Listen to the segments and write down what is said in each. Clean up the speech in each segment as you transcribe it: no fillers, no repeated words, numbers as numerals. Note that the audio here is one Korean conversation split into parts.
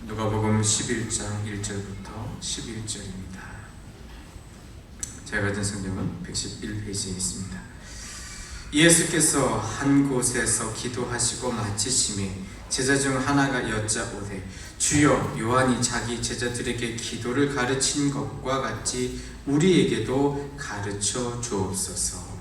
누가복음 11장 1절부터 11절입니다. 제가 가진 성경은 111페이지에 있습니다. 예수께서 한 곳에서 기도하시고 마치심에 제자 중 하나가 여짜오되 주여, 요한이 자기 제자들에게 기도를 가르친 것과 같이 우리에게도 가르쳐 주옵소서.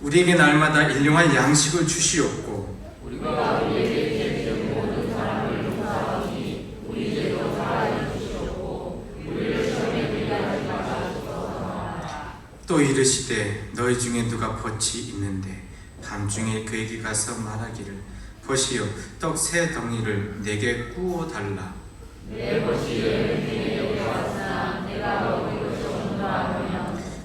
우리에게 날마다 일용할 양식을 주시옵고 우리가 우리에게 죄진 모든 사람을 용서하오니 우리 죄도 사하여 주시옵고 우리를 시험에 들게 하지 마시옵소서. 또 이르시되 너희 중에 누가 벗이 있는데 밤중에 그에게 가서 말하기를 벗이여 떡 세 덩이를 내게 구워 달라. 내 벗이 내게 왔으나 내가 먹을 것이 없노라 하면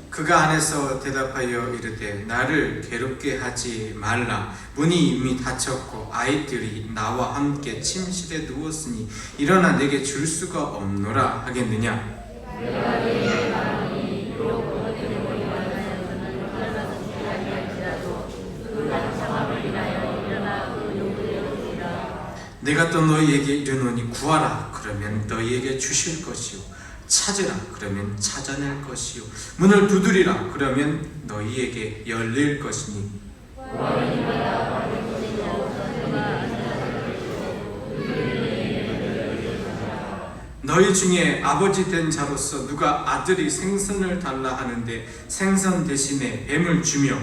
그가 안에서 대답하여 이르되 나를 괴롭게 하지 말라. 문이 이미 닫혔고 아이들이 나와 함께 침실에 누웠으니 일어나 내게 줄 수가 없노라 하겠느냐. 내가 내게 말하니 비록 그것들이 머리 만나서는 얼마나 지체하지 할지라도 그 간청함을 인하여 일어나 그 용도에 오리라. 내가 또 너희에게 이르노니 구하라 그러면 너희에게 주실 것이요 찾으라 그러면 찾아낼 것이요 문을 두드리라 그러면 너희에게 열릴 것이니 구하는 이마다 받을 것이요 찾으마 찾을 것이요 너희 중에 아버지 된 자로서 누가 아들이 생선을 달라 하는데 생선 대신에 뱀을 주며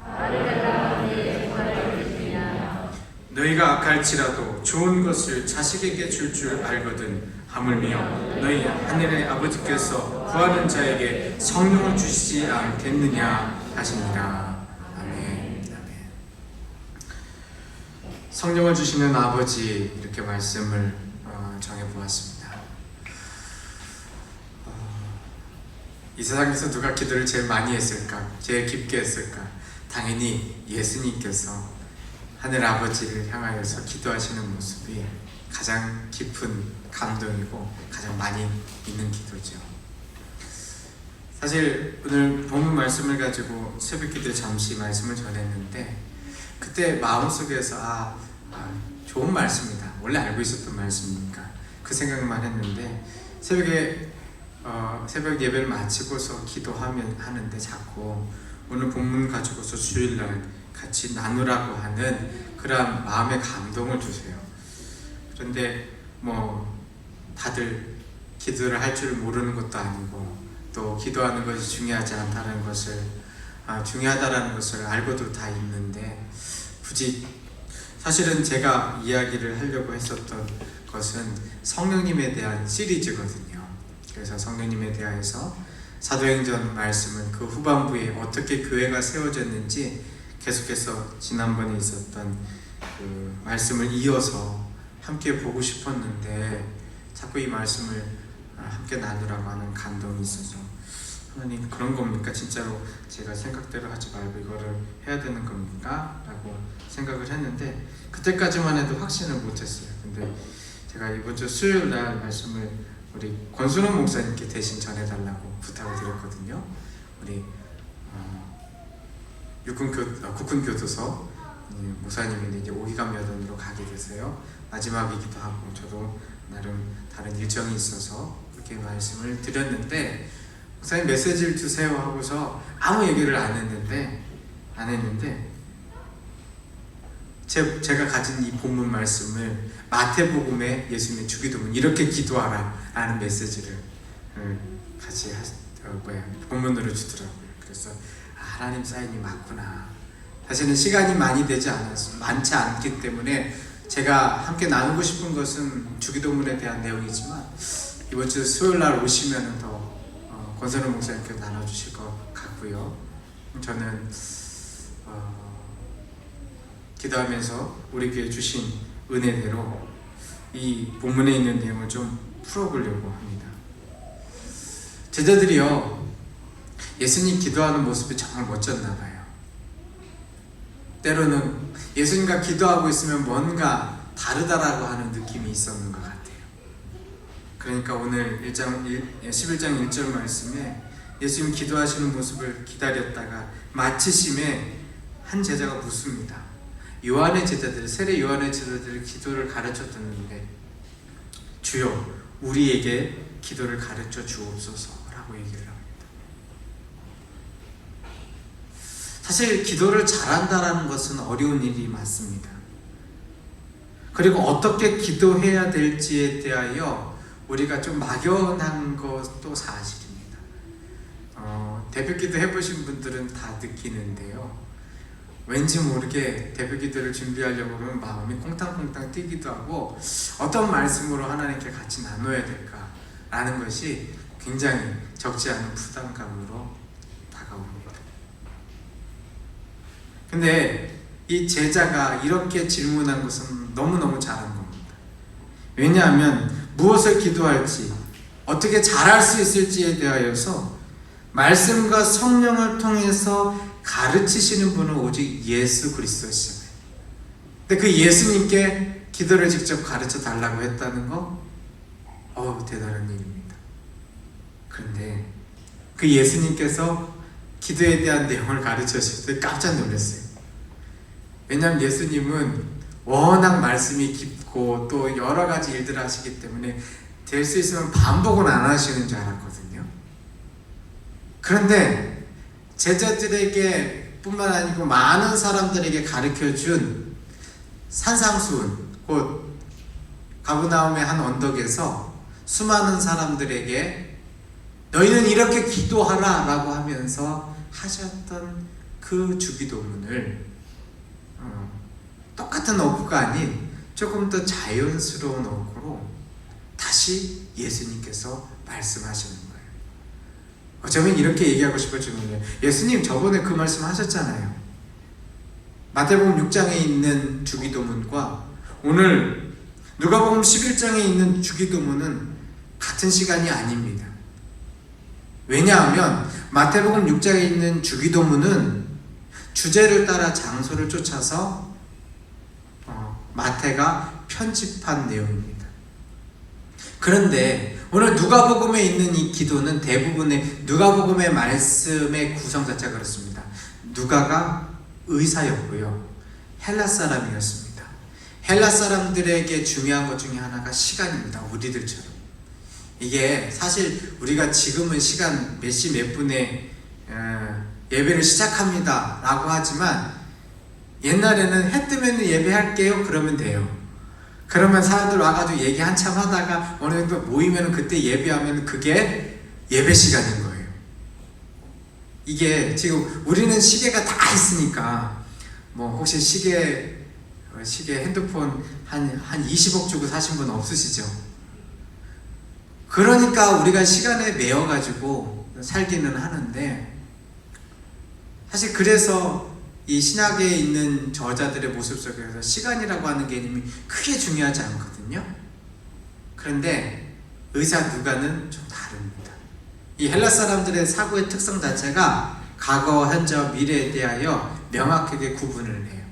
알을 달라 하는데 정말을 주시냐. 너희가 악할지라도 좋은 것을 자식에게 줄 알거든 하물며 너희 하늘의 아버지께서 구하는 자에게 성령을 주시지 않겠느냐 하시니라. 아멘. 아멘. 성령을 주시는 아버지, 이렇게 말씀을 정해보았습니다. 이 세상에서 누가 기도를 제일 많이 했을까? 제일 깊게 했을까? 당연히 예수님께서 하늘 아버지를 향하여서 기도하시는 모습이 가장 깊은 감동이고 가장 많이 있는 기도죠. 사실 오늘 본문 말씀을 가지고 새벽기도에 잠시 말씀을 전했는데 그때 마음속에서 좋은 말씀이다, 원래 알고 있었던 말씀이니까 그 생각만 했는데 새벽 예배를 마치고서 하는데 자꾸 오늘 본문 가지고서 주일날 같이 나누라고 하는 그런 마음의 감동을 주세요. 그런데 다들 기도를 할 줄 모르는 것도 아니고 또 기도하는 것이 중요하지 않다는 것을 중요하다라는 것을 알고도 다 있는데 굳이 사실은 제가 이야기를 하려고 했었던 것은 성령님에 대한 시리즈거든요. 그래서 성령님에 대해서 사도행전 말씀은 그 후반부에 어떻게 교회가 세워졌는지 계속해서 지난번에 있었던 그 말씀을 이어서 함께 보고 싶었는데 자꾸 이 말씀을 함께 나누라고 하는 감동이 있어서 하나님, 그런 겁니까? 진짜로 제가 생각대로 하지 말고 이거를 해야 되는 겁니까? 라고 생각을 했는데 그때까지만 해도 확신을 못했어요. 근데 제가 이번 주 수요일 날 말씀을 우리 권순원 목사님께 대신 전해달라고 부탁을 드렸거든요. 우리 국군교도소 목사님이 이제 오기감 여단으로 가게 돼서요, 마지막이기도 하고 저도 나름 다른 일정이 있어서 그렇게 말씀을 드렸는데 목사님 메시지를 주세요 하고서 아무 얘기를 안 했는데 제가 가진 이 본문 말씀을 마태복음의 예수님의 주기도문 이렇게 기도하라 라는 메시지를 같이 본문으로 주더라고요. 그래서 하나님 사인이 맞구나. 사실은 시간이 많지 않기 때문에 제가 함께 나누고 싶은 것은 주기도문에 대한 내용이지만 이번 주 수요일 날 오시면 더 권선우 목사님께 나눠주실 것 같고요. 저는 기도하면서 우리 교회 주신 은혜대로 이 본문에 있는 내용을 좀 풀어보려고 합니다. 제자들이요, 예수님 기도하는 모습이 정말 멋졌나 봐요. 때로는 예수님과 기도하고 있으면 뭔가 다르다라고 하는 느낌이 있었는 것 같아요. 그러니까 오늘 11장 1절 말씀에 예수님 기도하시는 모습을 기다렸다가 마치심에 한 제자가 묻습니다. 요한의 제자들, 세례 요한의 제자들 기도를 가르쳐 줬는데 주여 우리에게 기도를 가르쳐 주옵소서라고 얘기를 합니다. 사실 기도를 잘한다라는 것은 어려운 일이 맞습니다. 그리고 어떻게 기도해야 될지에 대하여 우리가 좀 막연한 것도 사실입니다. 대표기도 해보신 분들은 다 느끼는데요. 왠지 모르게 대표기도를 준비하려고 하면 마음이 콩탕콩탕 뛰기도 하고 어떤 말씀으로 하나님께 같이 나눠야 될까라는 것이 굉장히 적지 않은 부담감으로 다가옵니다. 근데 이 제자가 이렇게 질문한 것은 너무너무 잘한 겁니다. 왜냐하면 무엇을 기도할지 어떻게 잘할 수 있을지에 대하여서 말씀과 성령을 통해서 가르치시는 분은 오직 예수 그리스도시잖아요. 근데 그 예수님께 기도를 직접 가르쳐 달라고 했다는 거 대단한 일입니다. 그런데 그 예수님께서 기도에 대한 내용을 가르쳐 주실 때 깜짝 놀랐어요. 왜냐하면 예수님은 워낙 말씀이 깊고 또 여러 가지 일들을 하시기 때문에 될 수 있으면 반복은 안 하시는 줄 알았거든요. 그런데 제자들에게 뿐만 아니고 많은 사람들에게 가르쳐준 산상수훈, 곧 가브나움의 한 언덕에서 수많은 사람들에게 너희는 이렇게 기도하라 라고 하면서 하셨던 그 주기도문을 똑같은 어구가 아닌 조금 더 자연스러운 어구로 다시 예수님께서 말씀하시는 거예요. 어쩌면 이렇게 얘기하고 싶어지는데 예수님 저번에 그 말씀 하셨잖아요. 마태복음 6장에 있는 주기도문과 오늘 누가복음 11장에 있는 주기도문은 같은 시간이 아닙니다. 왜냐하면 마태복음 6장에 있는 주기도문은 주제를 따라 장소를 쫓아서 마태가 편집한 내용입니다. 그런데 오늘 누가복음에 있는 이 기도는 대부분의 누가복음의 말씀의 구성 자체가 그렇습니다. 누가가 의사였고요, 헬라 사람이었습니다. 헬라 사람들에게 중요한 것 중에 하나가 시간입니다. 우리들처럼. 이게 사실 우리가 지금은 시간 몇 시 몇 분에 예배를 시작합니다 라고 하지만 옛날에는 해 뜨면 예배할게요 그러면 돼요. 그러면 사람들 와가지고 얘기 한참 하다가 어느 정도 모이면 그때 예배하면 그게 예배 시간인 거예요. 이게 지금 우리는 시계가 다 있으니까 뭐 혹시 시계 핸드폰 한 20억 주고 사신 분 없으시죠? 그러니까 우리가 시간에 매여가지고 살기는 하는데 사실 그래서 이 신약에 있는 저자들의 모습 속에서 시간이라고 하는 개념이 크게 중요하지 않거든요. 그런데 의사 누가는 좀 다릅니다. 이 헬라 사람들의 사고의 특성 자체가 과거, 현재, 미래에 대하여 명확하게 구분을 해요.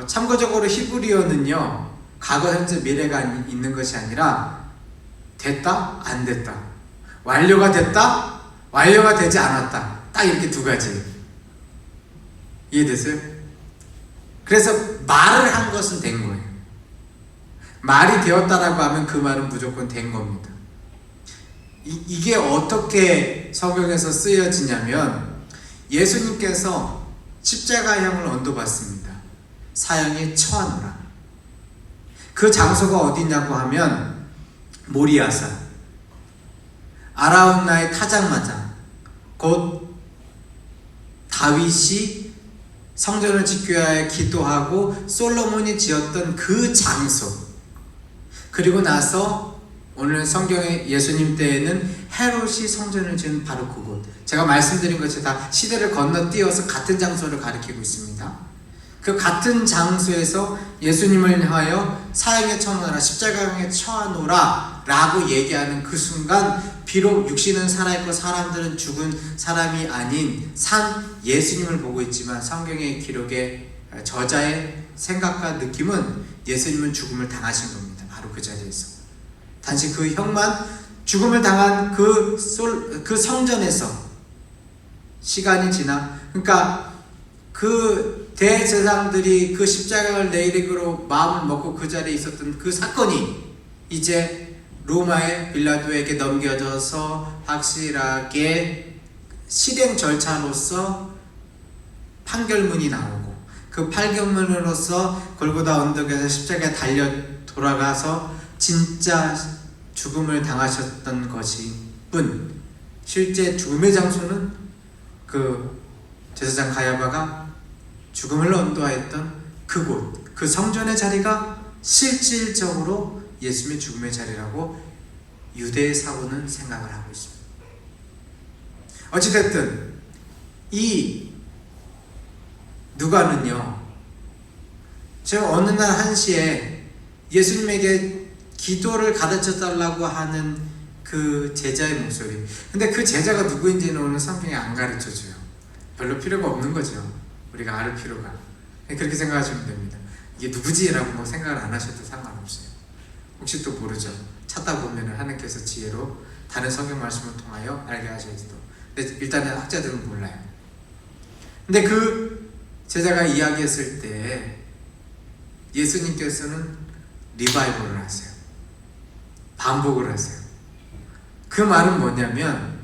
참고적으로 히브리어는요, 과거, 현재, 미래가 있는 것이 아니라 됐다, 안 됐다, 완료가 됐다, 완료가 되지 않았다, 딱 이렇게 두 가지. 이해되세요? 그래서 말을 한 것은 된 거예요. 말이 되었다라고 하면 그 말은 무조건 된 겁니다. 이게 어떻게 성경에서 쓰여지냐면 예수님께서 십자가형을 언도받습니다. 사형에 처하노라. 그 장소가 어디냐고 하면 모리아산, 아라운나의 타작마장, 곧 다윗이 성전을 지켜야 해 기도하고 솔로몬이 지었던 그 장소, 그리고 나서 오늘 성경의 예수님 때에는 헤롯이 성전을 지은 바로 그곳, 제가 말씀드린 것이 다 시대를 건너뛰어서 같은 장소를 가리키고 있습니다. 그 같은 장소에서 예수님을 향하여 사형에 처하노라, 십자가형에 처하노라 라고 얘기하는 그 순간 비록 육신은 살아있고 사람들은 죽은 사람이 아닌 산 예수님을 보고 있지만 성경의 기록의 저자의 생각과 느낌은 예수님은 죽음을 당하신 겁니다. 바로 그 자리에서. 단지 그 형만 죽음을 당한 그 성전에서 시간이 지나, 그러니까 그 대제사장들이 그 십자가를 내리기로 마음을 먹고 그 자리에 있었던 그 사건이 이제 로마의 빌라도에게 넘겨져서 확실하게 실행 절차로서 판결문이 나오고, 그 판결문으로서 골고다 언덕에서 십자가에 달려 돌아가서 진짜 죽음을 당하셨던 것이 뿐, 실제 죽음의 장소는 그 제사장 가야바가 죽음을 언도하였던 그곳, 그 성전의 자리가 실질적으로 예수님의 죽음의 자리라고 유대의 사고는 생각을 하고 있습니다. 어찌됐든 이 누가는요, 제가 어느 날 한시에 예수님에게 기도를 가르쳐 달라고 하는 그 제자의 목소리, 근데 그 제자가 누구인지는 오늘 성경이 안 가르쳐줘요. 별로 필요가 없는 거죠. 우리가 알 필요가. 그렇게 생각하시면 됩니다. 이게 누구지? 라고 뭐 생각을 안 하셔도 상관없어요. 혹시 또 모르죠. 찾다 보면 하나님께서 지혜로 다른 성경 말씀을 통하여 알게 하실지도. 근데 일단은 학자들은 몰라요. 근데 그 제자가 이야기했을 때 예수님께서는 리바이벌을 하세요. 반복을 하세요. 그 말은 뭐냐면,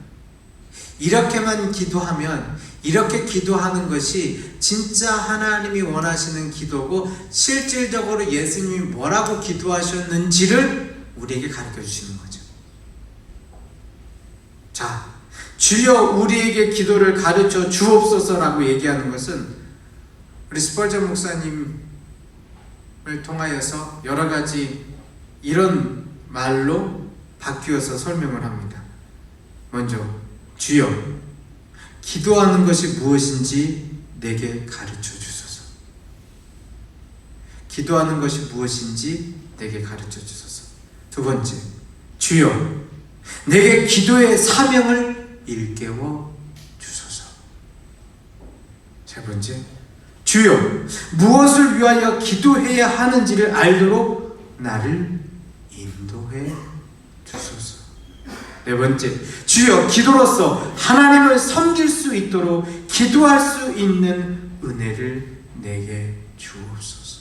이렇게만 기도하면, 이렇게 기도하는 것이 진짜 하나님이 원하시는 기도고 실질적으로 예수님이 뭐라고 기도하셨는지를 우리에게 가르쳐 주시는 거죠. 자, 주여 우리에게 기도를 가르쳐 주옵소서라고 얘기하는 것은 우리 스펄전 목사님을 통하여서 여러 가지 이런 말로 바뀌어서 설명을 합니다. 먼저, 주여 기도하는 것이 무엇인지 내게 가르쳐 주소서. 기도하는 것이 무엇인지 내게 가르쳐 주소서. 두 번째, 주여 내게 기도의 사명을 일깨워 주소서. 세 번째, 주여 무엇을 위하여 기도해야 하는지를 알도록 나를 인도해 주소서. 네 번째, 주여 기도로서 하나님을 섬길 수 있도록 기도할 수 있는 은혜를 내게 주옵소서.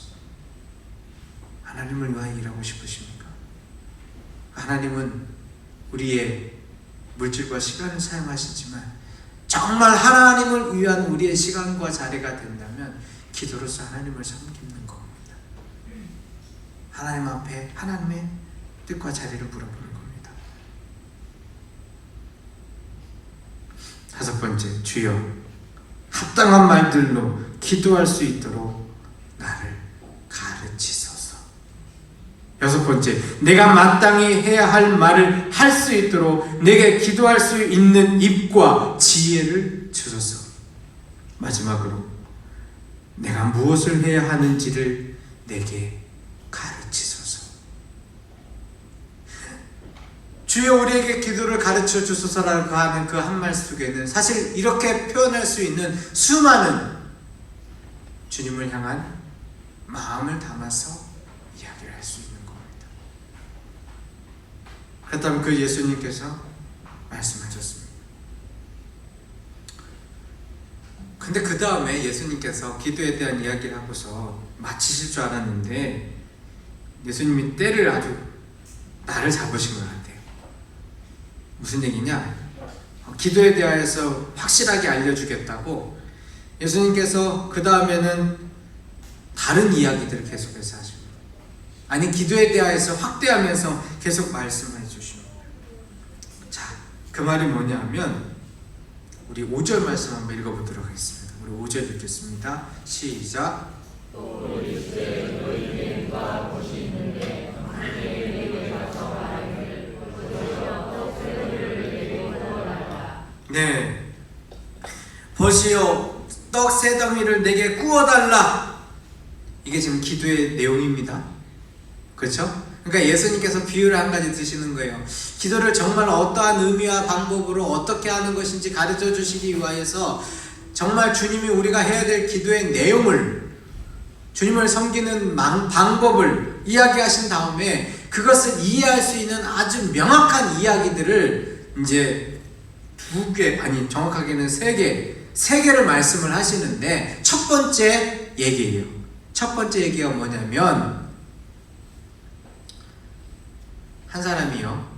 하나님을 위하여 일하고 싶으십니까? 하나님은 우리의 물질과 시간을 사용하시지만 정말 하나님을 위한 우리의 시간과 자리가 된다면 기도로서 하나님을 섬기는 겁니다. 하나님 앞에 하나님의 뜻과 자리를 물어보는 겁니다. 다섯 번째, 주여 합당한 말들로 기도할 수 있도록 나를 가르치소서. 여섯 번째, 내가 마땅히 해야 할 말을 할 수 있도록 내게 기도할 수 있는 입과 지혜를 주소서. 마지막으로 내가 무엇을 해야 하는지를 내게 가르치소서. 주여 우리에게 기도를 가르쳐 주소서라고 하는 그 한 말 속에는 사실 이렇게 표현할 수 있는 수많은 주님을 향한 마음을 담아서 이야기를 할 수 있는 겁니다. 그렇다면 그 예수님께서 말씀하셨습니다. 근데 그 다음에 예수님께서 기도에 대한 이야기를 하고서 마치실 줄 알았는데 예수님이 때를 아주 나를 잡으신 것 같아요. 무슨 얘기냐? 기도에 대하여서 확실하게 알려주겠다고 예수님께서 그 다음에는 다른 이야기들을 계속해서 하십니다. 아니, 기도에 대하여서 확대하면서 계속 말씀해 주십니다. 자, 그 말이 뭐냐 하면 우리 5절 말씀 한번 읽어보도록 하겠습니다. 우리 5절 읽겠습니다. 시작. 또 이르시되 너희 과 못이 있는데 내게 가서 말하기를 보시어 떡 세 덩이를 내게 구워달라. 네, 보시오 떡 세 덩이를 내게 구워달라. 이게 지금 기도의 내용입니다. 그렇죠? 그러니까 예수님께서 비유를 한 가지 드시는 거예요. 기도를 정말 어떠한 의미와 방법으로 어떻게 하는 것인지 가르쳐 주시기 위하여서 정말 주님이 우리가 해야 될 기도의 내용을, 주님을 섬기는 방법을 이야기하신 다음에 그것을 이해할 수 있는 아주 명확한 이야기들을 이제 정확하게는 세 개를 말씀을 하시는데, 첫 번째 얘기예요. 첫 번째 얘기가 뭐냐면, 한 사람이요,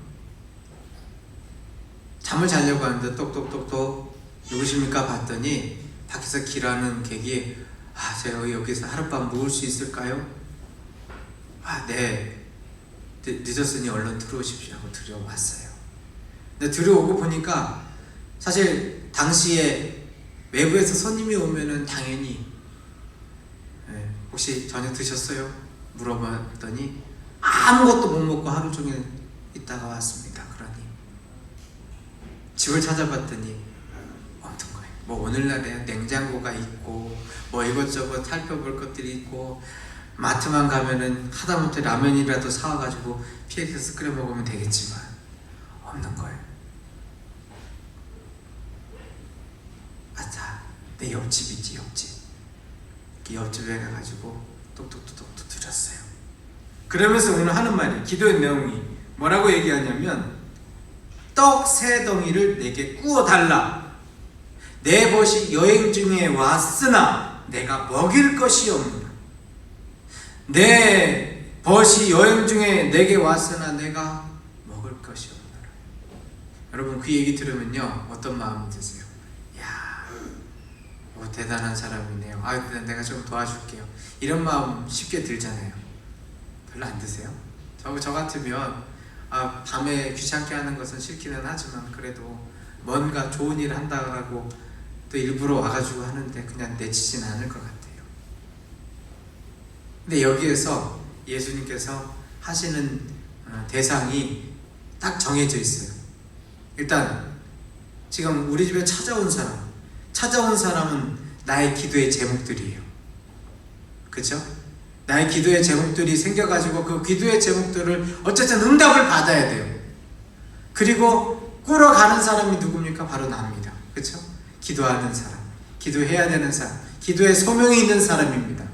잠을 자려고 하는데 똑똑똑똑 누구십니까 봤더니 밖에서 길하는 객이 제가 여기서 하룻밤 묵을 수 있을까요? 네, 늦었으니 얼른 들어오십시오 하고 들어왔어요. 근데 들어오고 보니까 사실 당시에 외부에서 손님이 오면은 당연히 혹시 저녁 드셨어요? 물어봤더니 아무것도 못 먹고 하루 종일 있다가 왔습니다. 그러니 집을 찾아봤더니 없는 거예요. 뭐 오늘날에 냉장고가 있고 뭐 이것저것 살펴볼 것들이 있고, 마트만 가면은 하다못해 라면이라도 사와가지고 PX에서 끓여 먹으면 되겠지만 없는 거예요. 내 옆집 있지, 옆집. 그 옆집에 가가지고 똑똑똑똑 드렸어요. 그러면서 오늘 하는 말이, 기도의 내용이 뭐라고 얘기하냐면, 떡 3덩이를 내게 구워달라. 내 벗이 여행 중에 왔으나 내가 먹일 것이 없느라. 내 벗이 여행 중에 내게 왔으나 내가 먹을 것이 없느라. 여러분, 그 얘기 들으면요 어떤 마음이 드세요? 대단한 사람이네요. 내가 좀 도와줄게요. 이런 마음 쉽게 들잖아요. 별로 안 드세요? 저 같으면 밤에 귀찮게 하는 것은 싫기는 하지만 그래도 뭔가 좋은 일을 한다고 또 일부러 와가지고 하는데 그냥 내치진 않을 것 같아요. 근데 여기에서 예수님께서 하시는 대상이 딱 정해져 있어요. 일단 지금 우리 집에 찾아온 사람은 나의 기도의 제목들이에요. 그렇죠? 나의 기도의 제목들이 생겨가지고 그 기도의 제목들을 어쨌든 응답을 받아야 돼요. 그리고 꾸러가는 사람이 누굽니까? 바로 나입니다. 그렇죠? 기도하는 사람, 기도해야 되는 사람, 기도에 소명이 있는 사람입니다.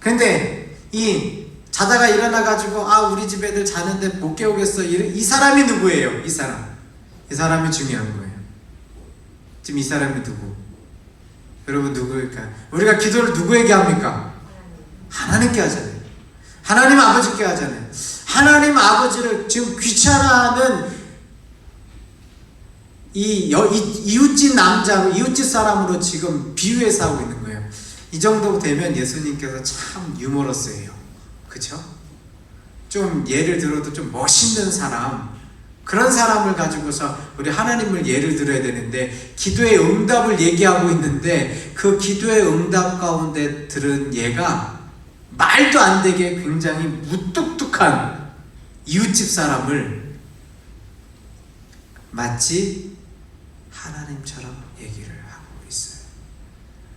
그런데 이 자다가 일어나가지고 우리 집 애들 자는데 못 깨우겠어, 이 사람이 누구예요? 이 사람이 중요한 거예요. 지금 이 사람이 누구? 여러분, 누구일까요? 우리가 기도를 누구에게 합니까? 하나님께 하잖아요. 하나님 아버지께 하잖아요. 하나님 아버지를 지금 귀찮아하는 이웃집 남자, 이웃집 사람으로 지금 비유해서 하고 있는 거예요. 이 정도 되면 예수님께서 참 유머러스해요. 그쵸? 좀 예를 들어도 좀 멋있는 사람, 그런 사람을 가지고서 우리 하나님을 예를 들어야 되는데, 기도의 응답을 얘기하고 있는데 그 기도의 응답 가운데 들은 얘가 말도 안 되게 굉장히 무뚝뚝한 이웃집 사람을 마치 하나님처럼 얘기를 하고 있어요.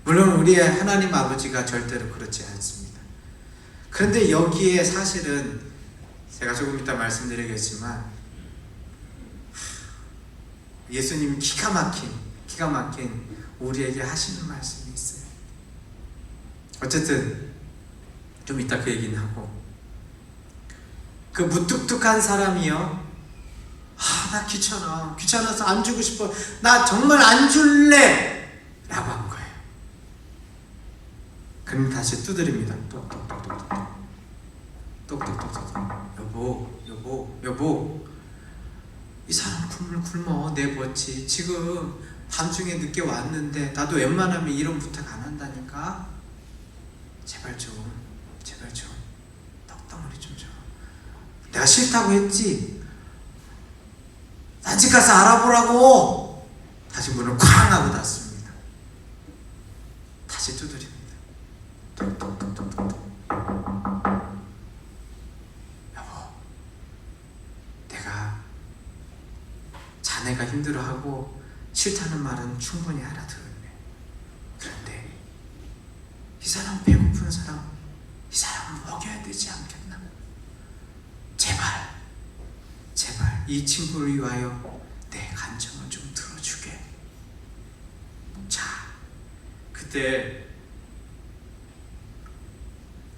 물론 우리의 하나님 아버지가 절대로 그렇지 않습니다. 그런데 여기에 사실은 제가 조금 이따 말씀드리겠지만 예수님이 기가 막힌 우리에게 하시는 말씀이 있어요. 어쨌든 좀 이따 그 얘기는 하고, 그 무뚝뚝한 사람이요, 나 귀찮아서 안 주고 싶어, 나 정말 안 줄래 라고 한 거예요. 그럼 다시 두드립니다. 똑똑똑똑. 여보, 이 사람 굶어, 내 벗이 지금 밤중에 늦게 왔는데 나도 웬만하면 이런 부탁 안 한다니까. 제발 좀 떡덩어리 좀 줘. 내가 싫다고 했지? 나 집 가서 알아보라고. 다시 문을 쾅 하고 닫습니다. 다시 두드립니다. 똑똑똑똑똑. 여보, 내가 자네가 힘들어하고 싫다는 말은 충분히 알아들었네. 그런데 이 사람 배고픈 사람, 이 사람은 먹여야 되지 않겠나? 제발 이 친구를 위하여 내 간청을 좀 들어주게. 자, 그때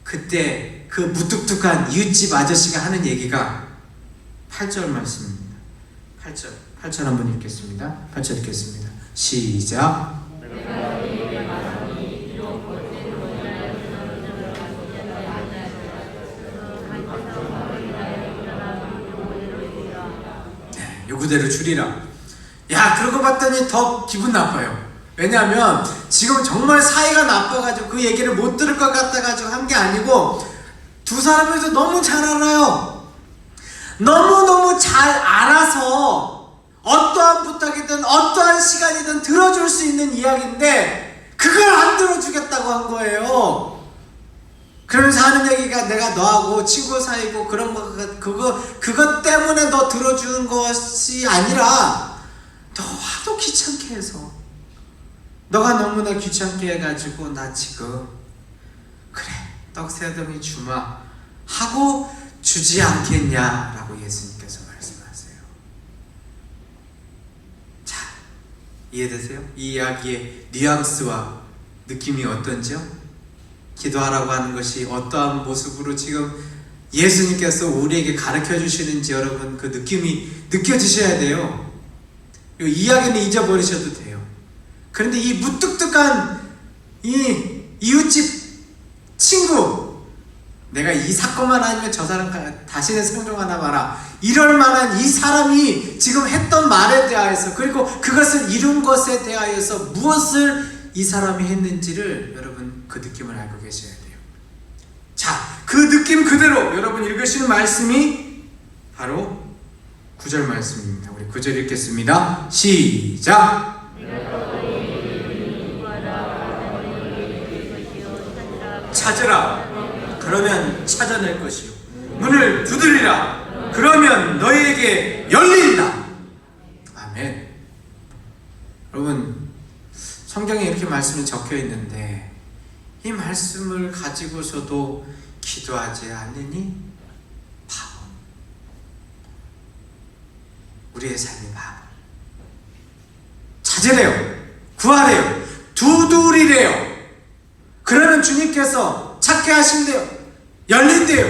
그때 그 무뚝뚝한 이웃집 아저씨가 하는 얘기가 8절 말씀입니다. 8절 한번 읽겠습니다. 8절 읽겠습니다. 시작. 네, 요구대로 줄이라. 야, 그러고 봤더니 더 기분 나빠요. 왜냐하면 지금 정말 사이가 나빠가지고 그 얘기를 못 들을 것 같아가지고 한 게 아니고 두 사람에서 너무 잘 알아요. 너무너무 잘 알아서 어떠한 부탁이든 어떠한 시간이든 들어줄 수 있는 이야기인데 그걸 안 들어주겠다고 한 거예요. 그러면서 하는 얘기가 내가 너하고 친구 사이고 그런 거 그것 때문에 너 들어주는 것이 아니라 너 하도 귀찮게 해서 너가 너무나 귀찮게 해가지고 나 지금 그래 떡 세 덩이 주마 하고 주지 않겠냐라고 예수님께서 말씀하세요. 자, 이해되세요? 이 이야기의 뉘앙스와 느낌이 어떤지요? 기도하라고 하는 것이 어떠한 모습으로 지금 예수님께서 우리에게 가르쳐 주시는지 여러분 그 느낌이 느껴지셔야 돼요. 이 이야기는 잊어버리셔도 돼요. 그런데 이 무뚝뚝한 이 이웃집 친구, 내가 이 사건만 아니면 저 사람 다시는 상종 하나 봐라, 이럴 만한 이 사람이 지금 했던 말에 대하여서, 그리고 그것을 이룬 것에 대하여서 무엇을 이 사람이 했는지를 여러분 그 느낌을 알고 계셔야 돼요. 자, 그 느낌 그대로 여러분 읽으시는 말씀이 바로 9절 말씀입니다. 우리 9절 읽겠습니다. 시작. 찾으라, 그러면 찾아낼 것이요. 문을 두드리라, 그러면 너희에게 열린다. 아멘. 여러분, 성경에 이렇게 말씀이 적혀 있는데 이 말씀을 가지고서도 기도하지 않으니 바보. 우리의 삶이 바보. 찾으래요, 구하래요, 두드리래요. 그러면 주님께서 찾게 하신대요, 열린대요,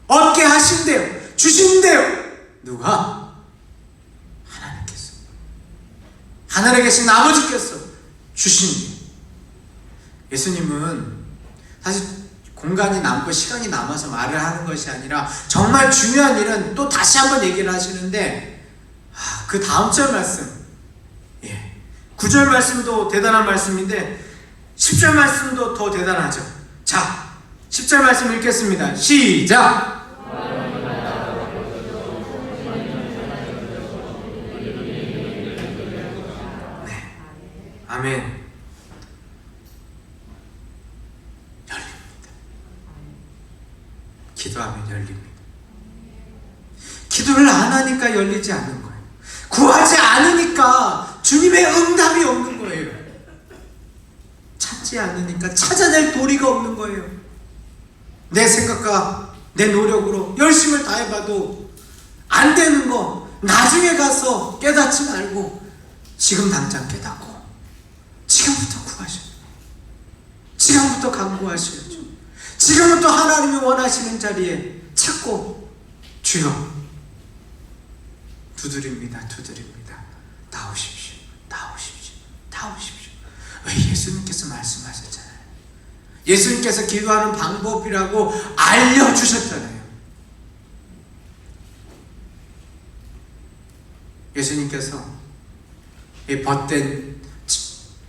얻게 하신대요, 주신대요. 누가? 하나님께서, 하늘에 계신 아버지께서 주신대요. 예수님은 사실 공간이 남고 시간이 남아서 말을 하는 것이 아니라 정말 중요한 일은 또 다시 한번 얘기를 하시는데, 그 다음 절 말씀, 9절 말씀도 대단한 말씀인데 10절 말씀도 더 대단하죠. 자, 10절 말씀 읽겠습니다. 시작. 네, 아멘. 열립니다. 기도하면 열립니다. 기도를 안 하니까 열리지 않는 거예요. 구하지 않으니까 주님의 응답이 없는 거예요. 찾지 않으니까 찾아낼 도리가 없는 거예요. 내 생각과 내 노력으로 열심을 다해봐도 안 되는 거 나중에 가서 깨닫지 말고 지금 당장 깨닫고 지금부터 구하셔야죠. 지금부터 간구하셔야죠. 지금부터 하나님이 원하시는 자리에 찾고 주여 두드립니다. 나오십시오. 왜? 예수님께서 말씀하셨잖아요. 예수님께서 기도하는 방법이라고 알려주셨잖아요. 예수님께서 이 벗된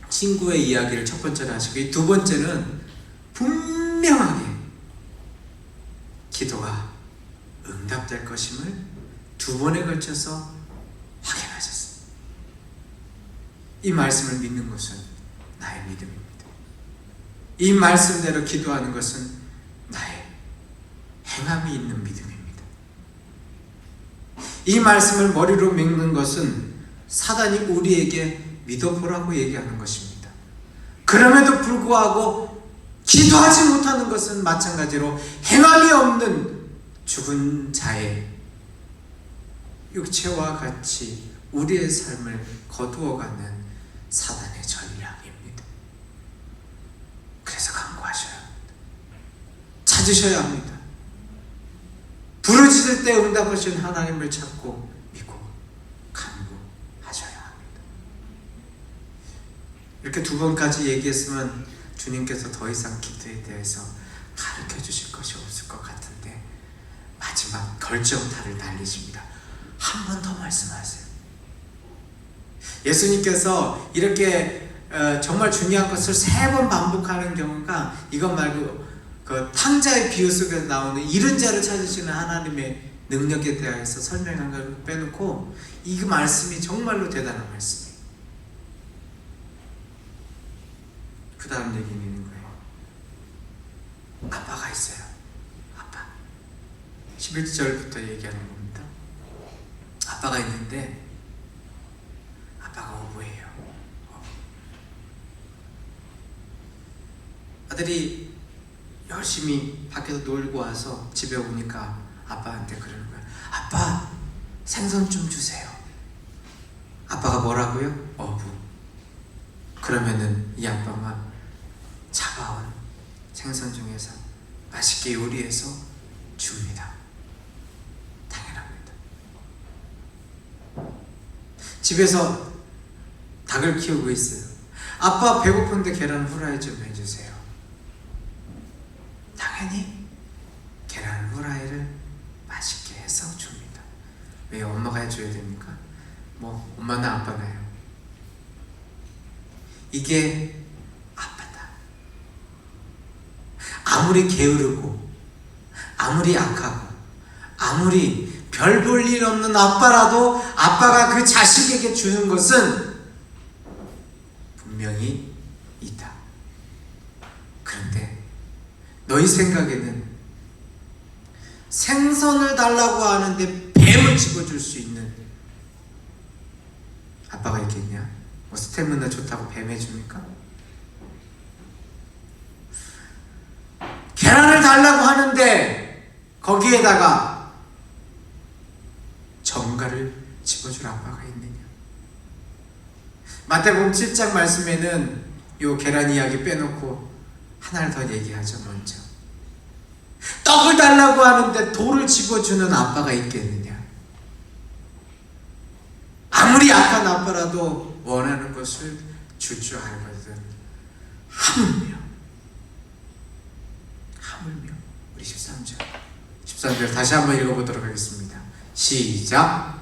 친구의 이야기를 첫 번째로 하시고, 이 두 번째는 분명하게 기도가 응답될 것임을 두 번에 걸쳐서 확인하셨습니다. 이 말씀을 믿는 것은 나의 믿음입니다. 이 말씀대로 기도하는 것은 나의 행함이 있는 믿음입니다. 이 말씀을 머리로 믿는 것은 사단이 우리에게 믿어보라고 얘기하는 것입니다. 그럼에도 불구하고 기도하지 못하는 것은 마찬가지로 행함이 없는 죽은 자의 육체와 같이 우리의 삶을 거두어가는 사단의 전략입니다. 그래서 간구하셔야 합니다. 찾으셔야 합니다. 부르짖을 때 응답하신 하나님을 찾고 믿고 간구하셔야 합니다. 이렇게 두 번까지 얘기했으면 주님께서 더 이상 기도에 대해서 가르쳐 주실 것이 없을 것 같은데 마지막 결정타를 날리십니다. 한 번 더 말씀하세요. 예수님께서 이렇게 정말 중요한 것을 3번 반복하는 경우가 이것 말고 그 탕자의 비유 속에서 나오는 잃은 자를 찾으시는 하나님의 능력에 대해서 설명한 걸 빼놓고 이 말씀이 정말로 대단한 말씀이에요. 그 다음 얘기는 있는 거예요. 아빠가 있어요. 아빠. 11절부터 얘기하는 겁니다. 아빠가 있는데 아빠가 어부예요. 아들이 열심히 밖에서 놀고 와서 집에 오니까 아빠한테 그러는 거야. 아빠, 생선 좀 주세요. 아빠가 뭐라고요? 어부. 그러면은 이 아빠가 잡아온 생선 중에서 맛있게 요리해서 줍니다. 당연합니다. 집에서 닭을 키우고 있어요. 아빠 배고픈데 계란 후라이 좀 해주세요. 당연히 계란 후라이를 맛있게 해서 줍니다. 왜 엄마가 해줘야 됩니까? 뭐 엄마나 아빠나요. 이게 아빠다. 아무리 게으르고 아무리 악하고 아무리 별 볼 일 없는 아빠라도 아빠가 그 자식에게 주는 것은 분명히 있다. 그런데 너희 생각에는 생선을 달라고 하는데 뱀을 집어줄 수 있는 아빠가 있겠냐? 뭐 스태미나 좋다고 뱀 해줍니까? 계란을 달라고 하는데 거기에다가 정갈을 집어줄 아빠가 있느냐? 마태복음 7장 말씀에는 요 계란 이야기 빼놓고 하나를 더 얘기하죠. 먼저 떡을 달라고 하는데 돌을 집어주는 아빠가 있겠느냐? 아무리 악한 아빠라도 원하는 것을 줄 줄 알거든. 하물며 우리 13절 다시 한번 읽어보도록 하겠습니다. 시작.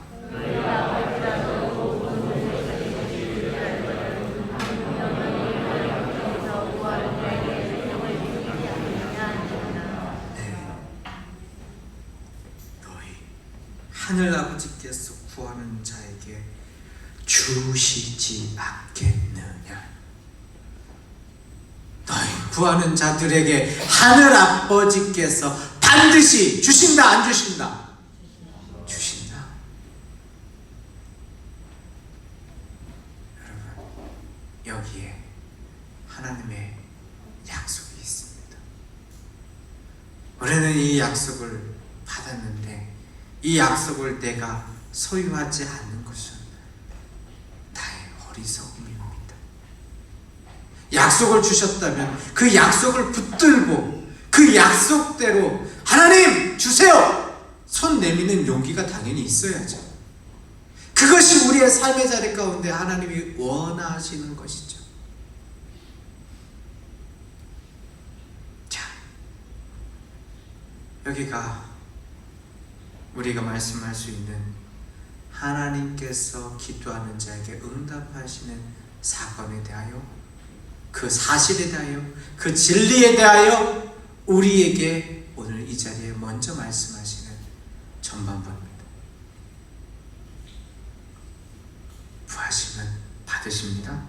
하늘 아버지께서 구하는 자에게 주시지 않겠느냐? 너희 구하는 자들에게 하늘 아버지께서 반드시 주신다, 안 주신다? 주신다. 여러분, 여기에 하나님의 약속이 있습니다. 우리는 이 약속을 받았는데 이 약속을 내가 소유하지 않는 것은 나의 어리석음입니다. 약속을 주셨다면 그 약속을 붙들고 그 약속대로 하나님 주세요! 손 내미는 용기가 당연히 있어야죠. 그것이 우리의 삶의 자리 가운데 하나님이 원하시는 것이죠. 자, 여기가 우리가 말씀할 수 있는 하나님께서 기도하는 자에게 응답하시는 사건에 대하여, 그 사실에 대하여, 그 진리에 대하여 우리에게 오늘 이 자리에 먼저 말씀하시는 전반부입니다. 부하심은 받으십니다.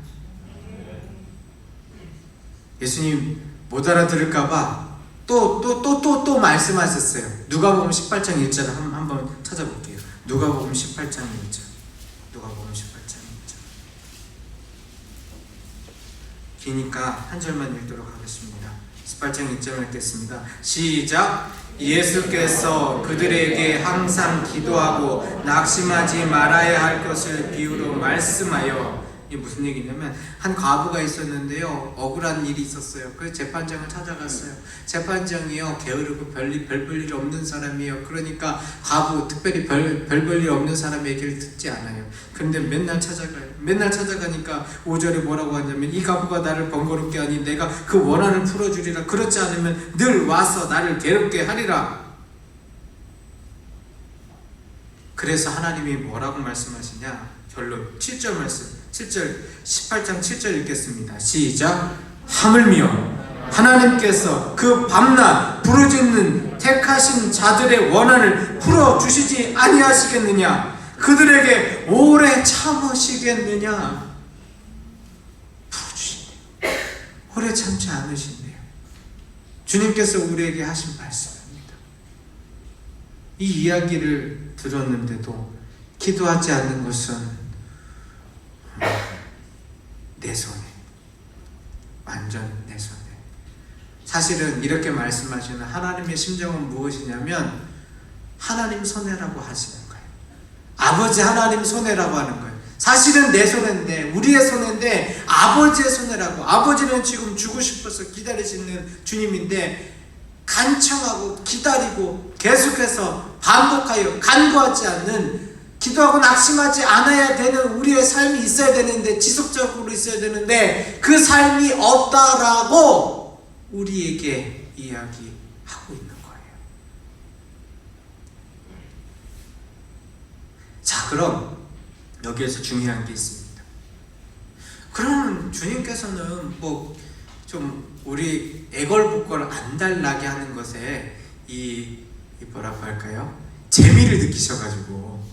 예수님 못 알아들을까봐 또 말씀하셨어요. 누가복음 18장 1절 한번 찾아볼게요. 누가복음 18장 1절. 누가복음 18장 1절. 기니까 한 절만 읽도록 하겠습니다. 18장 1절 읽겠습니다. 시작. 예수께서 그들에게 항상 기도하고 낙심하지 말아야 할 것을 비유로 말씀하여 이게 무슨 얘기냐면 한 과부가 있었는데요. 억울한 일이 있었어요. 그래서 재판장을 찾아갔어요. 재판장이요, 게으르고 별 볼 일 없는 사람이에요. 그러니까 과부, 특별히 별 볼 일 없는 사람의 얘기를 듣지 않아요. 그런데 맨날 찾아가요. 맨날 찾아가니까 5절에 뭐라고 하냐면 이 과부가 나를 번거롭게 하니 내가 그 원한을 풀어주리라. 그렇지 않으면 늘 와서 나를 괴롭게 하리라. 그래서 하나님이 뭐라고 말씀하시냐? 결론 7절 말씀, 7절 18장 7절 읽겠습니다. 시작. 하물며 하나님께서 그 밤낮 부르짖는 택하신 자들의 원한을 풀어주시지 아니하시겠느냐? 그들에게 오래 참으시겠느냐? 풀어주신대요. 오래 참지 않으신대요. 주님께서 우리에게 하신 말씀입니다. 이 이야기를 들었는데도 기도하지 않는 것은 내 손에, 완전 내 손에. 사실은 이렇게 말씀하시는 하나님의 심정은 무엇이냐면 하나님 손해라고 하시는 거예요. 아버지 하나님 손해라고 하는 거예요. 사실은 내 손해인데, 우리의 손해인데 아버지의 손해라고. 아버지는 지금 주고 싶어서 기다리시는 주님인데 간청하고 기다리고 계속해서 반복하여 간구하지 않는, 기도하고 낙심하지 않아야 되는 우리의 삶이 있어야 되는데, 지속적으로 있어야 되는데 그 삶이 없다라고 우리에게 이야기하고 있는 거예요. 자, 그럼 여기에서 중요한 게 있습니다. 그러면 주님께서는 뭐 좀 우리 애걸복걸 안 달라게 하는 것에 이 뭐라고 할까요? 재미를 느끼셔가지고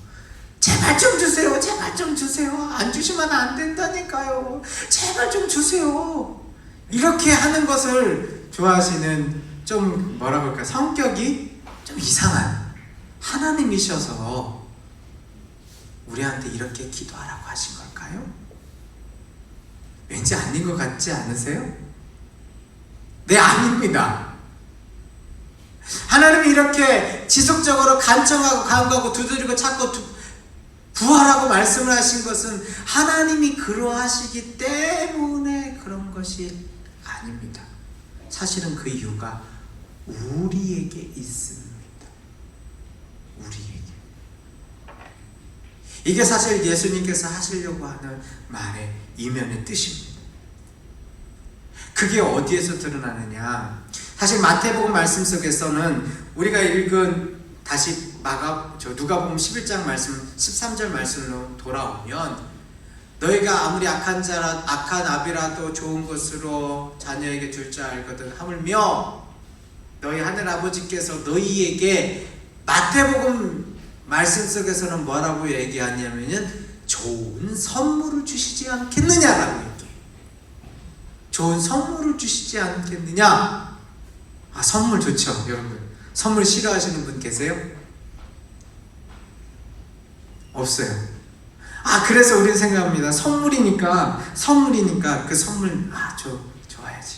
제발 좀 주세요, 제발 좀 주세요, 안 주시면 안 된다니까요, 제발 좀 주세요, 이렇게 하는 것을 좋아하시는, 좀 뭐라고 할까요? 성격이 좀 이상한 하나님이셔서 우리한테 이렇게 기도하라고 하신 걸까요? 왠지 아닌 것 같지 않으세요? 네, 아닙니다. 하나님이 이렇게 지속적으로 간청하고 간구하고 두드리고 찾고 부활하고 말씀을 하신 것은 하나님이 그러하시기 때문에 그런 것이 아닙니다. 사실은 그 이유가 우리에게 있습니다. 우리에게. 이게 사실 예수님께서 하시려고 하는 말의 이면의 뜻입니다. 그게 어디에서 드러나느냐? 사실 마태복음 말씀 속에서는 우리가 읽은, 다시 누가복음 11장 말씀 13절 말씀으로 돌아오면, 너희가 아무리 악한 아비라도 좋은 것으로 자녀에게 줄 줄 알거든 하물며 너희 하늘 아버지께서 너희에게, 마태복음 말씀 속에서는 뭐라고 얘기하냐면은 좋은 선물을 주시지 않겠느냐라고 얘기해요. 좋은 선물을 주시지 않겠느냐? 아, 선물 좋죠, 여러분. 선물 싫어하시는 분 계세요? 없어요. 아, 그래서 우리는 생각합니다. 선물이니까 그 선물, 좋아야지.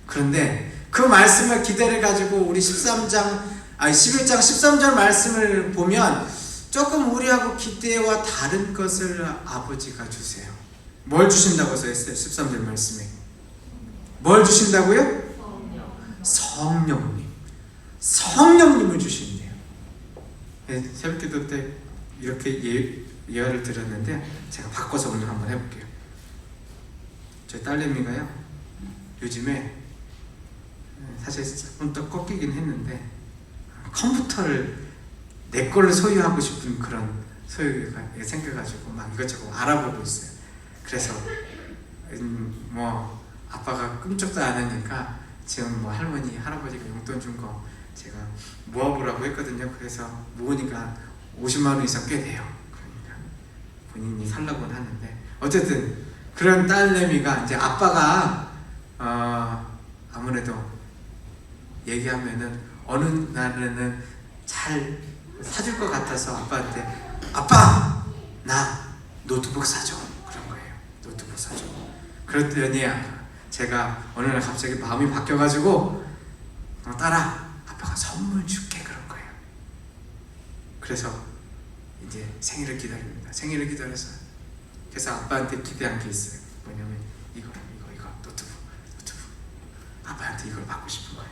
그런데 그 말씀을 기대를 우리 11장 13절 말씀을 보면 조금 우리하고 기대와 다른 것을 아버지가 주세요. 뭘 주신다고 써있어요? 13절 말씀에 뭘 주신다고요? 성령님을 주신대요. 네, 새벽기도 때 이렇게 예화를 드렸는데 제가 바꿔서 오늘 한번 해볼게요. 저희 딸내미가요, 요즘에 사실 조금 더 꺾이긴 했는데 컴퓨터를 내 걸로 소유하고 싶은 그런 소유가 생겨가지고 막 이것저것 알아보고 있어요. 그래서 뭐 아빠가 꿈쩍도 안 하니까 지금 뭐 할머니 할아버지가 용돈 준 거 제가 모아보라고 했거든요. 그래서 모으니까 50만 원 이상 꽤 돼요. 그러니까 본인이 살라고는 하는데, 어쨌든 그런 딸내미가 이제 아빠가 아무래도 얘기하면은 어느 날에는 잘 사줄 것 같아서 아빠한테, 아빠 나 노트북 사줘, 그런 거예요. 노트북 사줘. 그랬더니 제가 어느 날 갑자기 마음이 바뀌어가지고 딸아, 아빠가 선물 줄게, 그런 거예요. 그래서 이제 생일을 기다립니다. 생일을 기다려서 그래서 아빠한테 기대한 게 있어요. 뭐냐면 이거 노트북 아빠한테 이걸 받고 싶은 거예요.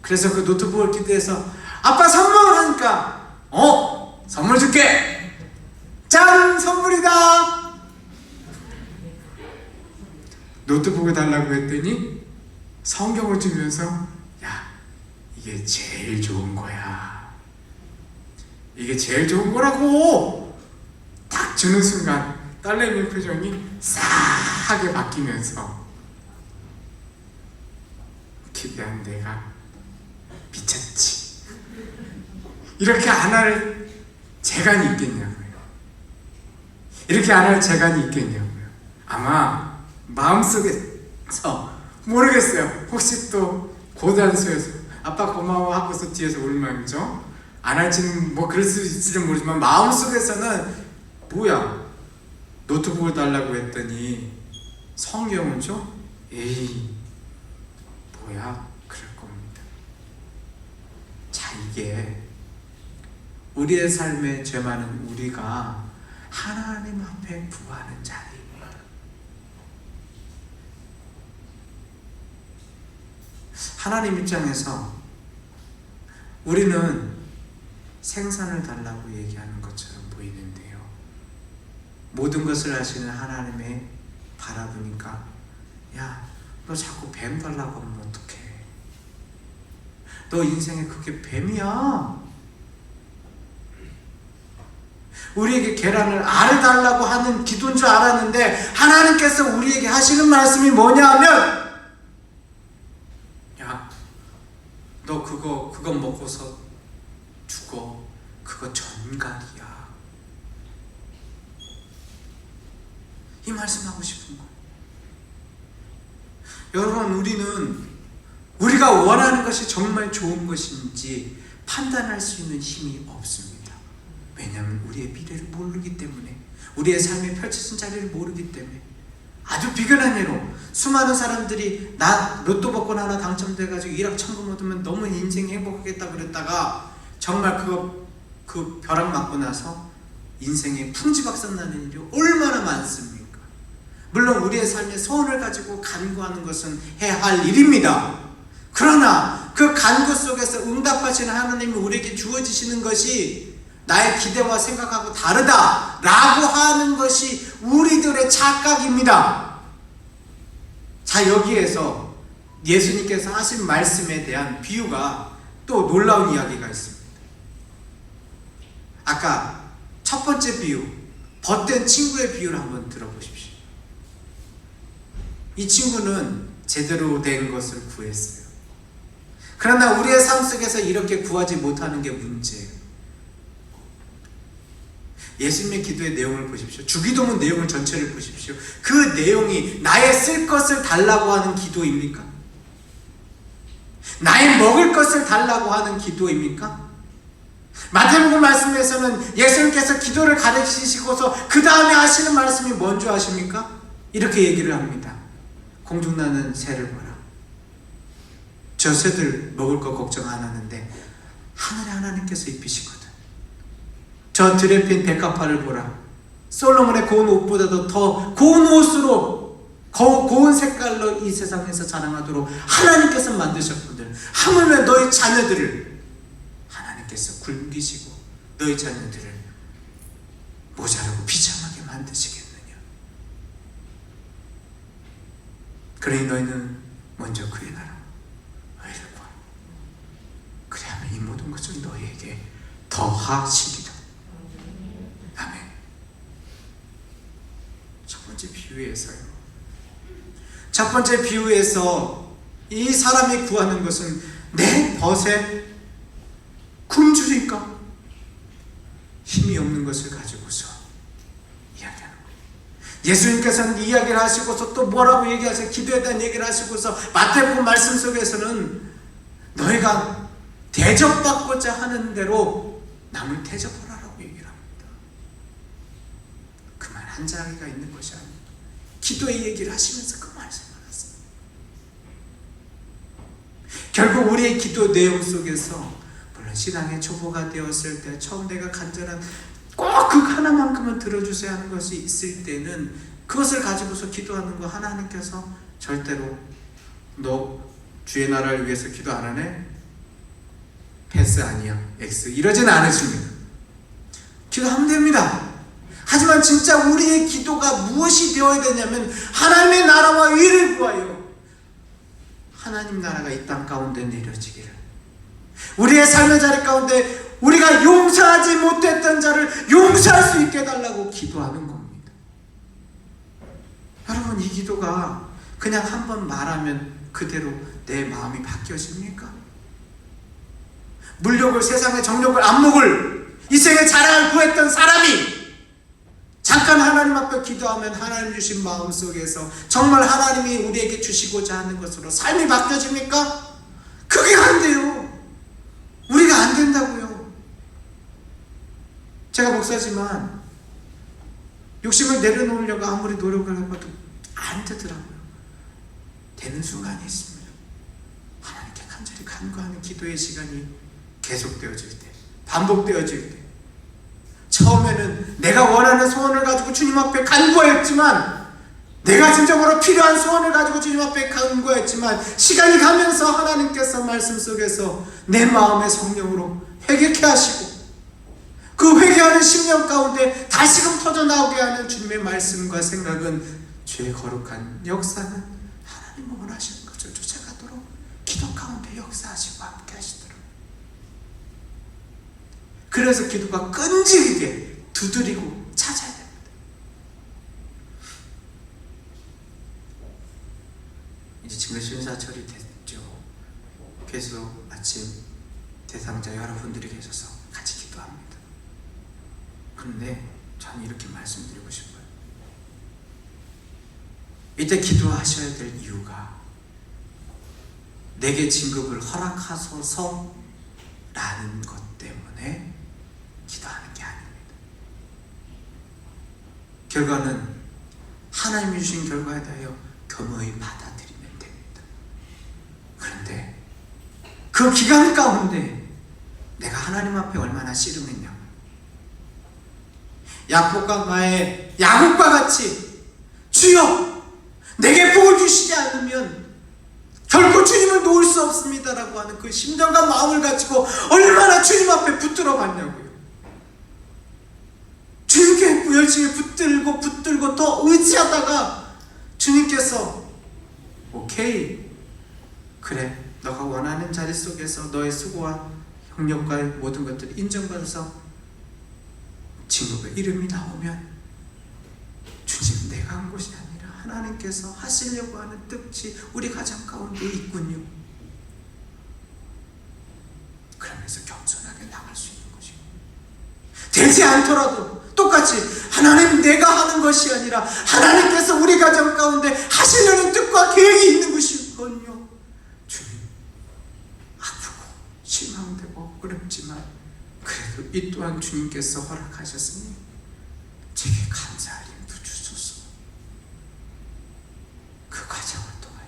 그래서 그 노트북을 기대해서 아빠 선물 하니까 선물 줄게! 짠! 선물이다! 노트북을 달라고 했더니 성경을 주면서 야, 이게 제일 좋은 거야. 이게 제일 좋은 거라고! 딱 주는 순간 딸내미 표정이 싸하게 바뀌면서 기대한 내가 미쳤지. 이렇게 안 할 재간이 있겠냐고요. 이렇게 안 할 재간이 있겠냐고요. 아마 마음속에서 모르겠어요. 혹시 또 고단수에서 아빠 고마워 하고서 뒤에서 울면서 안 할지는 뭐 그럴 수 있을지 모르지만 마음속에서는 뭐야, 노트북을 달라고 했더니 성경을 줘? 에이 뭐야, 그럴 겁니다. 자, 이게 우리의 삶에 죄 많은 우리가 하나님 앞에 구하는 자리입니다. 하나님 입장에서 우리는 생선을 달라고 얘기하는 것처럼 보이는데요, 모든 것을 아시는 하나님의 바라보니까 야, 너 자꾸 뱀 달라고 하면 어떡해. 너 인생에 그게 뱀이야. 우리에게 계란을 알을 달라고 하는 기도인 줄 알았는데 하나님께서 우리에게 하시는 말씀이 뭐냐면 야, 너 그거 먹고서 죽어. 그거 전갈이야. 이 말씀하고 싶은 거예요. 여러분, 우리는 우리가 원하는 것이 정말 좋은 것인지 판단할 수 있는 힘이 없습니다. 왜냐하면 우리의 미래를 모르기 때문에, 우리의 삶에 펼쳐진 자리를 모르기 때문에. 아주 비근한 예로 수많은 사람들이 나 로또 복권 하나 당첨돼가지고 1억 천금 얻으면 너무 인생이 행복하겠다 그랬다가 정말 그 벼락 맞고 나서 인생에 풍지박산 나는 일이 얼마나 많습니까? 물론 우리의 삶에 소원을 가지고 간구하는 것은 해야 할 일입니다. 그러나 그 간구 속에서 응답하시는 하나님이 우리에게 주어지시는 것이 나의 기대와 생각하고 다르다라고 하는 것이 우리들의 착각입니다. 자, 여기에서 예수님께서 하신 말씀에 대한 비유가 또 놀라운 이야기가 있습니다. 아까 첫 번째 비유, 벗된 친구의 비유를 한번 들어보십시오. 이 친구는 제대로 된 것을 구했어요. 그러나 우리의 삶 속에서 이렇게 구하지 못하는 게 문제예요. 예수님의 기도의 내용을 보십시오. 주기도문 내용을 전체를 보십시오. 그 내용이 나의 쓸 것을 달라고 하는 기도입니까? 나의 먹을 것을 달라고 하는 기도입니까? 마태복음 말씀에서는 예수님께서 기도를 가르치시고서 그 다음에 하시는 말씀이 뭔지 아십니까? 이렇게 얘기를 합니다. 공중나는 새를 보라. 저 새들 먹을 거 걱정 안 하는데 하늘에 하나님께서 입히시거든. 저 들에 핀 백합화를 보라. 솔로몬의 고운 옷보다도 더 고운 옷으로 고운 색깔로 이 세상에서 자랑하도록 하나님께서 만드셨거든. 하물며 너희 자녀들을 하나님께서 굶기시고 너희 자녀들을 모자라고 비참하게 만드시겠느냐. 그러니 너희는 먼저 그의 나라 의를 구하라. 그래야만 이 모든 것을 너희에게 더하시리라. 아멘. 첫 번째 비유에서요. 첫 번째 비유에서 이 사람이 구하는 것은 내 벗에 굶주릴까? 힘이 없는 것을 가지고서 이야기하는 거예요. 예수님께서는 이야기를 하시고서 또 뭐라고 얘기하세요? 기도에 대한 얘기를 하시고서 마태복음 말씀 속에서는 너희가 대접받고자 하는 대로 남을 대접하라고 얘기를 합니다. 그 말 한 자리가 있는 것이 아니에요. 기도의 얘기를 하시면서 그 말씀을 하세요. 결국 우리의 기도 내용 속에서 물론 신앙의 초보가 되었을 때 처음 내가 간절한 꼭 그 하나만큼은 들어주세요 하는 것이 있을 때는 그것을 가지고서 기도하는 거 하나님께서 절대로 너 주의 나라를 위해서 기도 안 하네? 패스 아니야, X 이러지는 않으십니다. 기도하면 됩니다. 하지만 진짜 우리의 기도가 무엇이 되어야 되냐면 하나님의 나라와 의를 구하여 하나님 나라가 이 땅 가운데 내려지기를, 우리의 삶의 자리 가운데 우리가 용서하지 못했던 자를 용서할 수 있게 해달라고 기도하는 겁니다. 여러분, 이 기도가 그냥 한번 말하면 그대로 내 마음이 바뀌어집니까? 물욕을, 세상의 정욕을, 안목을, 이 생에 자랑을 구했던 사람이 잠깐 하나님 앞에 기도하면 하나님 주신 마음속에서 정말 하나님이 우리에게 주시고자 하는 것으로 삶이 바뀌어집니까? 그게 안 돼요. 우리가 안 된다고요. 제가 목사지만 욕심을 내려놓으려고 아무리 노력을 해봐도 안 되더라고요. 되는 순간이 있습니다. 하나님께 간절히 간구하는 기도의 시간이 계속되어질 때, 반복되어질 때, 처음에는 내가 원하는 소원을 가지고 주님 앞에 간구했지만, 내가 진정으로 필요한 소원을 가지고 주님 앞에 간구했지만, 시간이 가면서 하나님께서 말씀 속에서 내 마음의 성령으로 회개케 하시고, 그 회개하는 심령 가운데 다시금 터져나오게 하는 주님의 말씀과 생각은 죄의 거룩한 역사는 하나님 원하시는 것을 쫓아가도록 기도 가운데 역사하시고 함께 하시도록. 그래서 기도가 끈질기게 두드리고 찾아야 됩니다. 이제 지금 신사철이 됐죠. 그래서 아침 대상자 여러분들이 계셔서 같이 기도합니다. 그런데 저는 이렇게 말씀드리고 싶어요. 이때 기도하셔야 될 이유가 내게 진급을 허락하소서 라는 것 때문에 기도하는 게 아닙니다. 결과는 하나님이 주신 결과에 대하여 겸허히 받아들이면 됩니다. 그런데 그 기간 가운데 내가 하나님 앞에 얼마나 씨름했냐, 야곱과 마의 야곱과 같이 주여 내게 복을 주시지 않으면 결코 주님을 놓을 수 없습니다라고 하는 그 심정과 마음을 가지고 얼마나 주님 앞에 붙들어 봤냐고요. 주님께 열심히 붙들고 더 의지하다가 주님께서 오케이, 그래, 너가 원하는 자리 속에서 너의 수고와 협력과 모든 것들이 인정받아서 진급의 이름이 나오면 주님, 내가 한 것이 아니라 하나님께서 하시려고 하는 뜻이 우리 가정 가운데 있군요. 그러면서 겸손하게 나갈 수 있는 것이고, 되지 않더라도 똑같이 하나님, 내가 하는 것이 아니라 하나님께서 우리 가정 가운데 하시려는 뜻과 계획이 있는 것이군요. 주님, 아프고 실망되고 어렵지만 그래도 이 또한 주님께서 허락하셨으니 제게 감사할 힘도 주소서. 그 과정을 통하여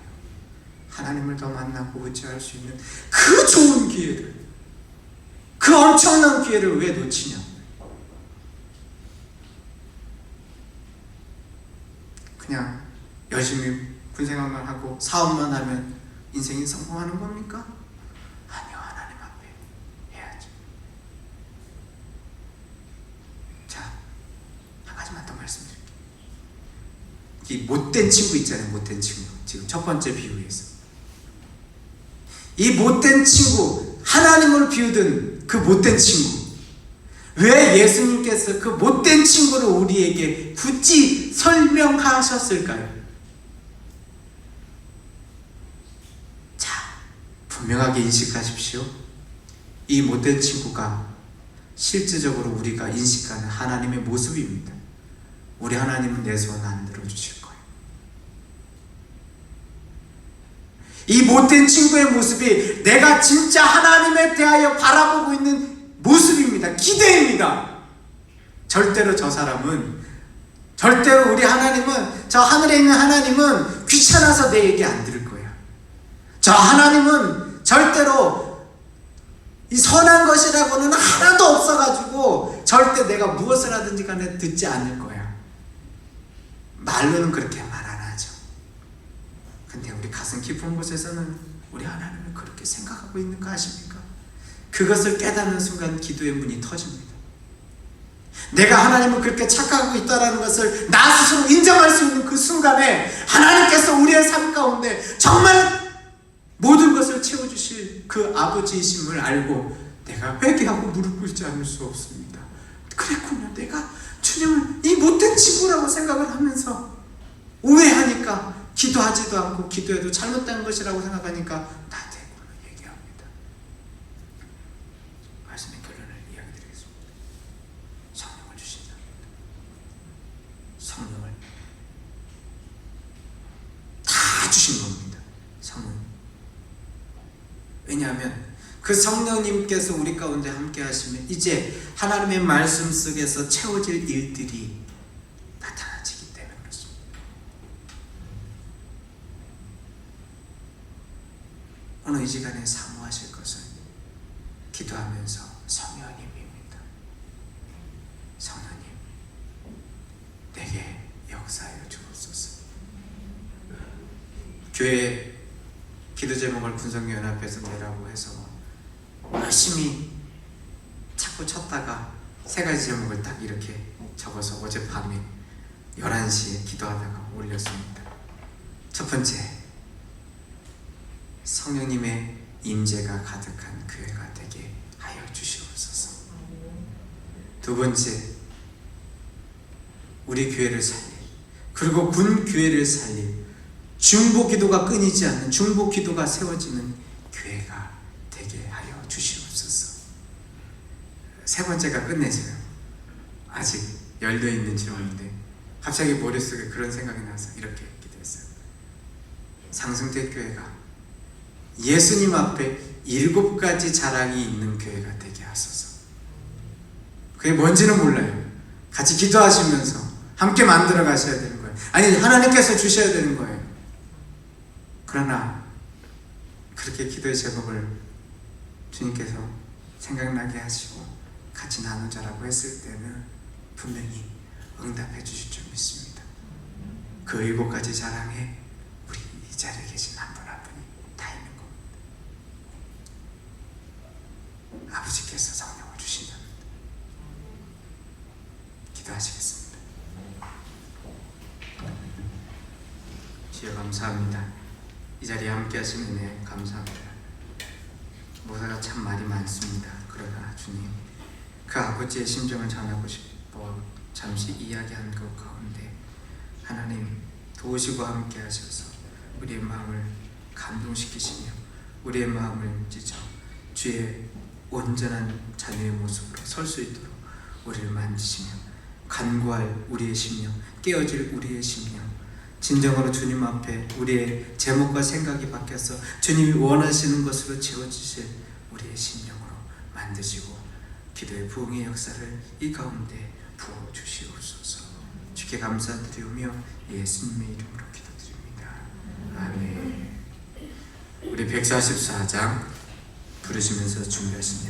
하나님을 더 만나고 의지할 수 있는 그 좋은 기회를, 그 엄청난 기회를 왜 놓치냐. 그냥 열심히 군생활만 하고 사업만 하면 인생이 성공하는 겁니까? 아니요, 하나님 앞에 해야죠. 자, 한 가지만 더 말씀드릴게요. 이 못된 친구 있잖아요. 못된 친구. 지금 첫 번째 비유에서 이 못된 친구, 하나님을 비우던 그 못된 친구, 왜 예수님께서 그 못된 친구를 우리에게 굳이 설명하셨을까요? 자, 분명하게 인식하십시오. 이 못된 친구가 실질적으로 우리가 인식하는 하나님의 모습입니다. 우리 하나님은 내 손 안 들어주실 거예요. 이 못된 친구의 모습이 내가 진짜 하나님에 대하여 바라보고 있는 모습입니다. 기대입니다. 절대로 저 사람은, 절대로 우리 하나님은, 저 하늘에 있는 하나님은 귀찮아서 내 얘기 안 들을 거야. 저 하나님은 절대로 이 선한 것이라고는 하나도 없어가지고 절대 내가 무엇을 하든지 간에 듣지 않을 거야. 말로는 그렇게 말 안 하죠. 근데 우리 가슴 깊은 곳에서는 우리 하나님을 그렇게 생각하고 있는 거 아십니까? 그것을 깨닫는 순간 기도의 문이 터집니다. 내가 하나님을 그렇게 착각하고 있다는 것을 나 스스로 인정할 수 있는 그 순간에 하나님께서 우리의 삶 가운데 정말 모든 것을 채워주실 그 아버지이심을 알고 내가 회개하고 무릎 꿇지 않을 수 없습니다. 그랬군요. 내가 주님을 이 못된 친구라고 생각을 하면서 오해하니까 기도하지도 않고 기도해도 잘못된 것이라고 생각하니까 다 되구나 얘기합니다. 말씀의 결론을 이야기 드리겠습니다. 성령을 주신다. 성령을 다 주신 겁니다. 성령. 왜냐하면 그 성령님께서 우리 가운데 함께 하시면 이제 하나님의 말씀 속에서 채워질 일들이 나타나지기 때문에 그렇습니다. 오늘 이 시간에 사모하실 것은 기도하면서 성령님입니다. 성령님, 내게 역사하여 주옵소서. 교회 기도 제목을 군성연합에서 내라고 해서 열심히 찾고 찾다가 세 가지 제목을 딱 이렇게 적어서 어젯밤에 11시에 기도하다가 올렸습니다. 첫 번째, 성령님의 임재가 가득한 교회가 되게 하여 주시옵소서. 두 번째, 우리 교회를 살릴, 그리고 군 교회를 살릴 중보 기도가 끊이지 않는 중보 기도가 세워지는 교회가 되게 하여 주시옵소서. 세 번째가 끝내줘요. 아직 열려있는 질문인데 갑자기 머릿속에 그런 생각이 나서 이렇게 기도했어요. 상승대 교회가 예수님 앞에 7가지 자랑이 있는 교회가 되게 하소서. 그게 뭔지는 몰라요. 같이 기도하시면서 함께 만들어 가셔야 되는 거예요. 아니, 하나님께서 주셔야 되는 거예요. 그러나 그렇게 기도의 제목을 주님께서 생각나게 하시고 같이 나누자라고 했을 때는 분명히 응답해 주실 줄 믿습니다. 그 7가지 자랑에 우리 이 자리에 계신 한 분 한 분이 다 있는 겁니다. 아버지께서 성령을 주신답니다. 기도하시겠습니다. 주여 감사합니다. 이 자리에 함께 하시는 은혜 감사합니다. 모사가 참 말이 많습니다. 그러나 주님, 그 아버지의 심정을 전하고 싶어 잠시 이야기한 것 가운데 하나님 도우시고 함께 하셔서 우리의 마음을 감동시키시며 우리의 마음을 찢어 주의 온전한 자녀의 모습으로 설 수 있도록 우리를 만지시며 간구할 우리의 심령, 깨어질 우리의 심령, 진정으로 주님 앞에 우리의 제목과 생각이 바뀌어서 주님이 원하시는 것으로 채워주실 우리의 심령으로 만드시고 기도의 부흥의 역사를 이 가운데 부어주시옵소서. 주께 감사드리오며 예수님의 이름으로 기도드립니다. 아멘. 우리 144장 부르시면서 준비하신